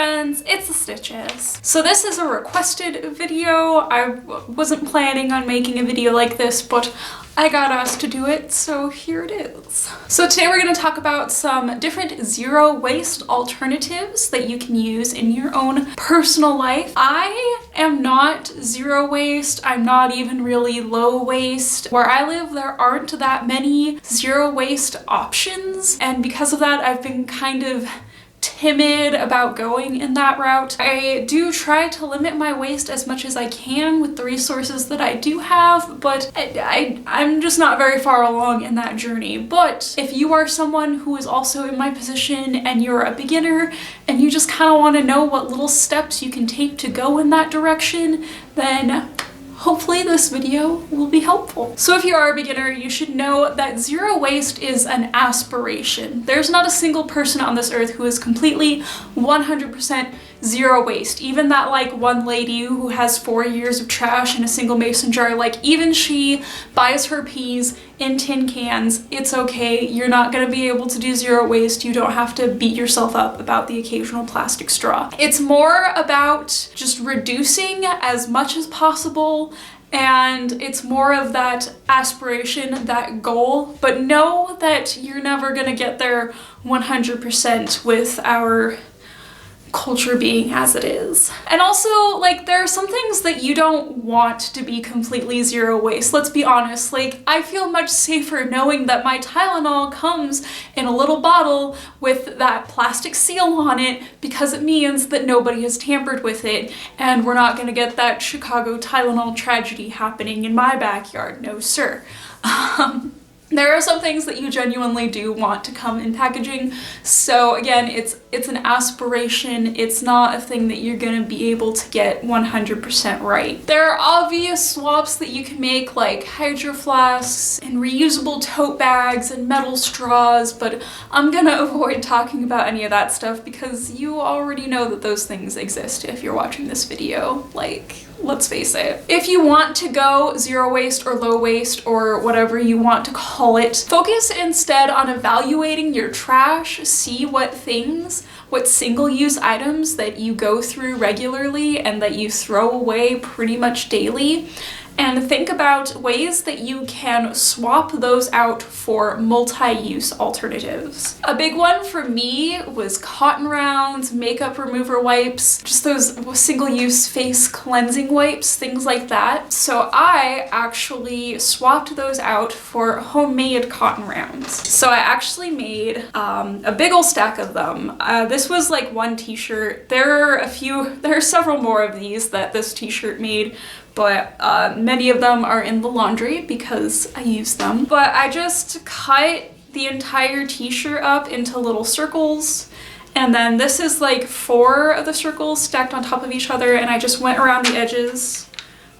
friends, it's the Stitches. So this is a requested video. I wasn't planning on making a video like this, but I got asked to do it, so here it is. So today we're going to talk about some different zero waste alternatives that you can use in your own personal life. I am not zero waste. I'm not even really low waste. Where I live, there aren't that many zero waste options, and because of that, I've been kind of timid about going in that route. I do try to limit my waste as much as I can with the resources that I do have, but I'm just not very far along in that journey. But if you are someone who is also in my position and you're a beginner and you just kind of want to know what little steps you can take to go in that direction, then hopefully this video will be helpful. So if you are a beginner, you should know that zero waste is an aspiration. There's not a single person on this earth who is completely 100% zero waste. Even that like one lady who has 4 years of trash in a single mason jar, like even she buys her peas in tin cans. It's okay. You're not gonna be able to do zero waste. You don't have to beat yourself up about the occasional plastic straw. It's more about just reducing as much as possible, and it's more of that aspiration, that goal, but know that you're never gonna get there 100% with our culture being as it is. And also, like, there are some things that you don't want to be completely zero waste. Let's be honest, like, I feel much safer knowing that my Tylenol comes in a little bottle with that plastic seal on it, because it means that nobody has tampered with it and we're not gonna get that Chicago Tylenol tragedy happening in my backyard. No, sir. There are some things that you genuinely do want to come in packaging. So again, it's an aspiration. It's not a thing that you're gonna be able to get 100% right. There are obvious swaps that you can make, like hydro flasks and reusable tote bags and metal straws, but I'm gonna avoid talking about any of that stuff because you already know that those things exist if you're watching this video. Like, let's face it. If you want to go zero waste or low waste or whatever you want to call it, focus instead on evaluating your trash. See what single-use items that you go through regularly and that you throw away pretty much daily, and think about ways that you can swap those out for multi-use alternatives. A big one for me was cotton rounds, makeup remover wipes, just those single-use face cleansing wipes, things like that. So I actually swapped those out for homemade cotton rounds. So I actually made a big ol' stack of them. This was like one t-shirt. There are several more of these that this t-shirt made, but many of them are in the laundry because I use them. But I just cut the entire t-shirt up into little circles, and then this is like 4 of the circles stacked on top of each other, and I just went around the edges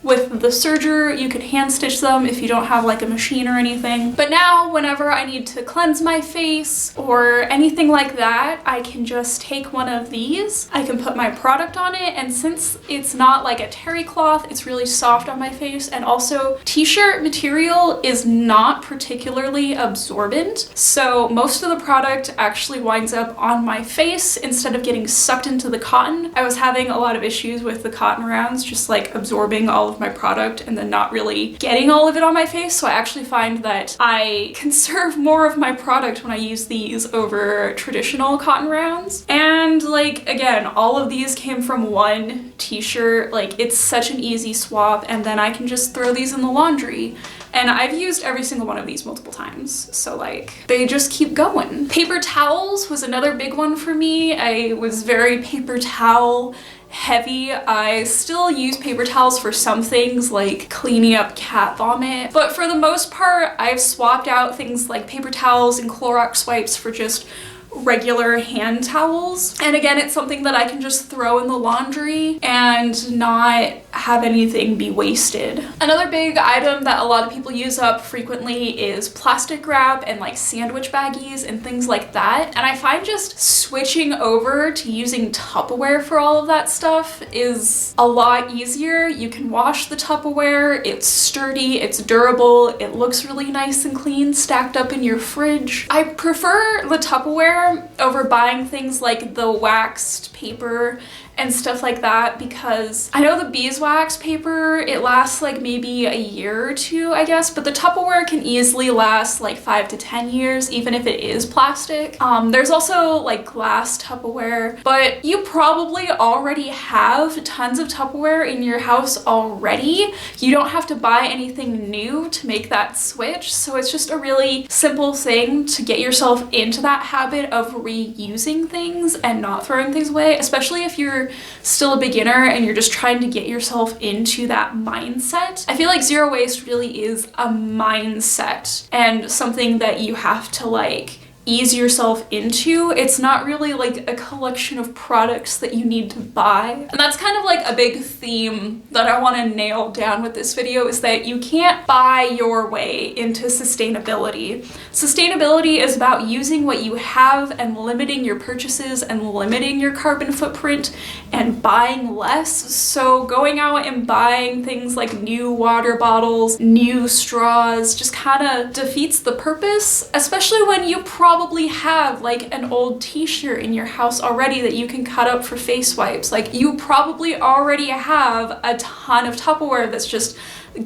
with the serger. You can hand stitch them if you don't have like a machine or anything. But now whenever I need to cleanse my face or anything like that, I can just take one of these. I can put my product on it, and since it's not like a terry cloth, it's really soft on my face, and also t-shirt material is not particularly absorbent, so most of the product actually winds up on my face instead of getting sucked into the cotton. I was having a lot of issues with the cotton rounds just like absorbing all of my product and then not really getting all of it on my face, so I actually find that I conserve more of my product when I use these over traditional cotton rounds. And like, again, all of these came from one t-shirt. Like, it's such an easy swap, and then I can just throw these in the laundry. And I've used every single one of these multiple times, so like, they just keep going. Paper towels was another big one for me. I was very paper towel heavy. I still use paper towels for some things like cleaning up cat vomit, but for the most part I've swapped out things like paper towels and Clorox wipes for just regular hand towels. And again, it's something that I can just throw in the laundry and not have anything be wasted. Another big item that a lot of people use up frequently is plastic wrap and like sandwich baggies and things like that. And I find just switching over to using Tupperware for all of that stuff is a lot easier. You can wash the Tupperware, it's sturdy, it's durable, it looks really nice and clean stacked up in your fridge. I prefer the Tupperware Tupperware over buying things like the waxed paper and stuff like that, because I know the beeswax paper, it lasts like maybe a year or two, I guess, but the Tupperware can easily last like 5 to 10 years, even if it is plastic. There's also like glass Tupperware, but you probably already have tons of Tupperware in your house already. You don't have to buy anything new to make that switch, so it's just a really simple thing to get yourself into that habit of reusing things and not throwing things away, especially if you're still a beginner and you're just trying to get yourself into that mindset. I feel like zero waste really is a mindset and something that you have to like ease yourself into. It's not really like a collection of products that you need to buy. And that's kind of like a big theme that I want to nail down with this video, is that you can't buy your way into sustainability. Sustainability is about using what you have and limiting your purchases and limiting your carbon footprint and buying less. So going out and buying things like new water bottles, new straws, just kind of defeats the purpose, especially when you probably have like an old t-shirt in your house already that you can cut up for face wipes. Like you probably already have a ton of Tupperware that's just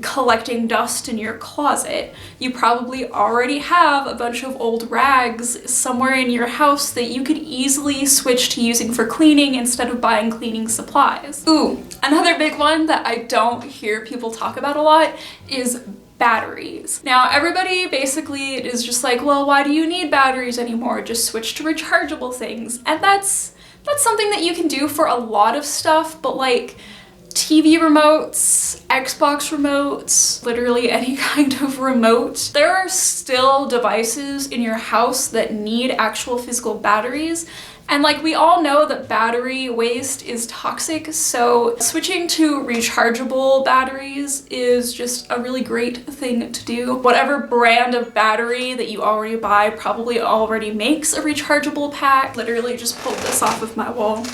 collecting dust in your closet. You probably already have a bunch of old rags somewhere in your house that you could easily switch to using for cleaning instead of buying cleaning supplies. Ooh, another big one that I don't hear people talk about a lot is batteries. Now everybody basically is just like, well, why do you need batteries anymore? Just switch to rechargeable things. And that's something that you can do for a lot of stuff, but like TV remotes, Xbox remotes, literally any kind of remote. There are still devices in your house that need actual physical batteries. And like we all know that battery waste is toxic, so switching to rechargeable batteries is just a really great thing to do. Whatever brand of battery that you already buy probably already makes a rechargeable pack. Literally just pulled this off of my wall.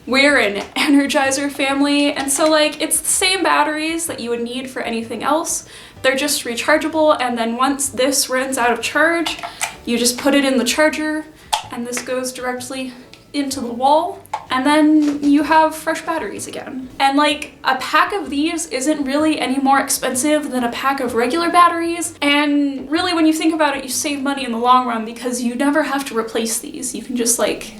We're an Energizer family, and so like it's the same batteries that you would need for anything else. They're just rechargeable, and then once this runs out of charge, you just put it in the charger, and this goes directly into the wall, and then you have fresh batteries again. And like a pack of these isn't really any more expensive than a pack of regular batteries, and really when you think about it, you save money in the long run because you never have to replace these. You can just like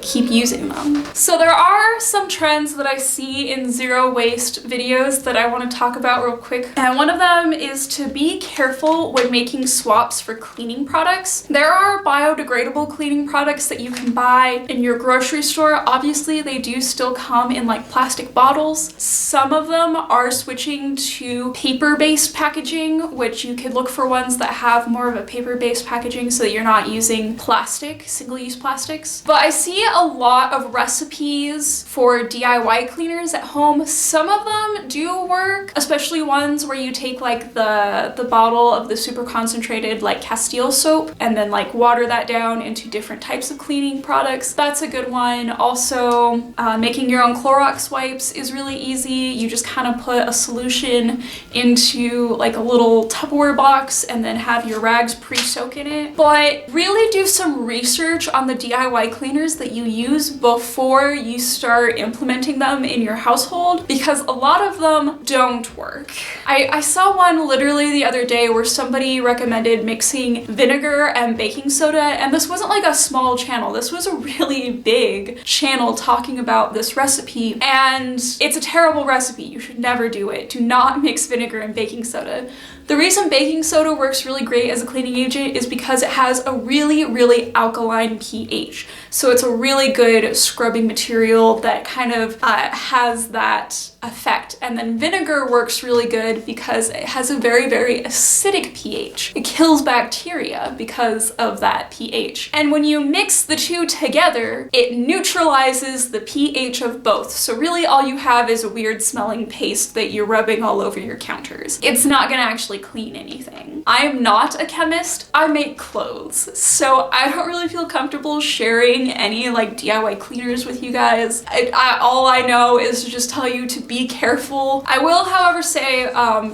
keep using them. So there are some trends that I see in zero waste videos that I want to talk about real quick. And one of them is to be careful when making swaps for cleaning products. There are biodegradable cleaning products that you can buy in your grocery store. Obviously, they do still come in like plastic bottles. Some of them are switching to paper-based packaging, which you could look for ones that have more of a paper-based packaging so that you're not using plastic, single-use plastics. But I see a lot of recipes for DIY cleaners at home. Some of them do work, especially ones where you take like the bottle of the super concentrated like Castile soap and then like water that down into different types of cleaning products. That's a good one. Also, making your own Clorox wipes is really easy. You just kind of put a solution into like a little Tupperware box and then have your rags pre-soak in it. But really do some research on the DIY cleaners that you use before you start implementing them in your household, because a lot of them don't work. I saw one literally the other day where somebody recommended mixing vinegar and baking soda, and this wasn't like a small channel. This was a really big channel talking about this recipe, and it's a terrible recipe. You should never do it. Do not mix vinegar and baking soda. The reason baking soda works really great as a cleaning agent is because it has a really, really alkaline pH. So it's a really good scrubbing material that kind of has that effect. And then vinegar works really good because it has a very, very acidic pH. It kills bacteria because of that pH. And when you mix the two together, it neutralizes the pH of both. So really all you have is a weird smelling paste that you're rubbing all over your counters. It's not gonna actually clean anything. I am not a chemist. I make clothes. So I don't really feel comfortable sharing sharing any like DIY cleaners with you guys. All I know is to just tell you to be careful. I will, however, say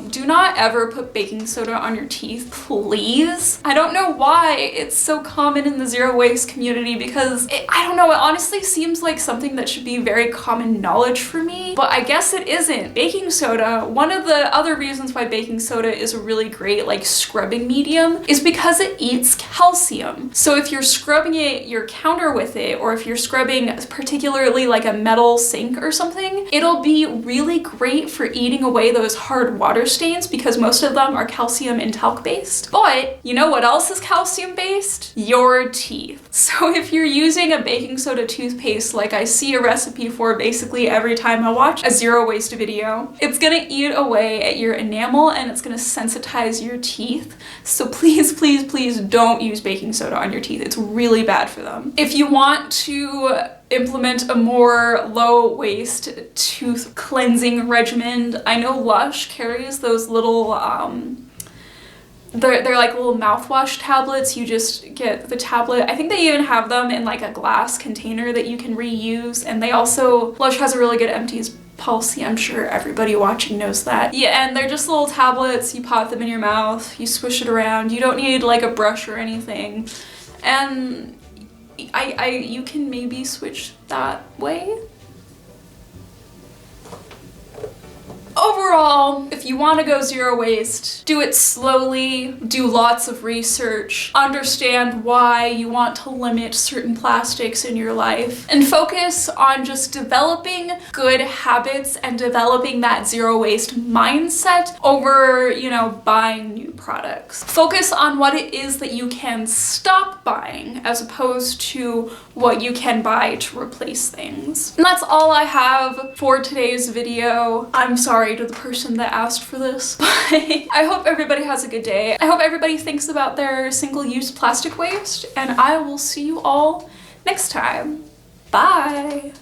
do not ever put baking soda on your teeth, please. I don't know why it's so common in the zero waste community, because I don't know, it honestly seems like something that should be very common knowledge for me, but I guess it isn't. Baking soda, one of the other reasons why baking soda is a really great like scrubbing medium is because it eats calcium. So if you're scrubbing your counter with it, or if you're scrubbing particularly like a metal sink or something, it'll be really great for eating away those hard water stains, because most of them are calcium and talc based. But you know what else is calcium based? Your teeth. So if you're using a baking soda toothpaste like I see a recipe for basically every time I watch a zero waste video, it's gonna eat away at your enamel and it's gonna sensitize your teeth. So please, please, please don't use baking soda on your teeth. It's really bad for them. If you want to implement a more low waste tooth cleansing regimen, I know Lush carries those little they're like little mouthwash tablets. You just get the tablet. I think they even have them in like a glass container that you can reuse, and they also, Lush has a really good empties policy. I'm sure everybody watching knows that. Yeah, and they're just little tablets. You pop them in your mouth, you swish it around. You don't need like a brush or anything. And you can maybe switch that way. Overall, if you want to go zero waste, do it slowly, do lots of research, understand why you want to limit certain plastics in your life, and focus on just developing good habits and developing that zero waste mindset over, you know, buying new products. Focus on what it is that you can stop buying as opposed to what you can buy to replace things. And that's all I have for today's video. I'm sorry to the person that asked for this, but I hope everybody has a good day. I hope everybody thinks about their single-use plastic waste, and I will see you all next time. Bye!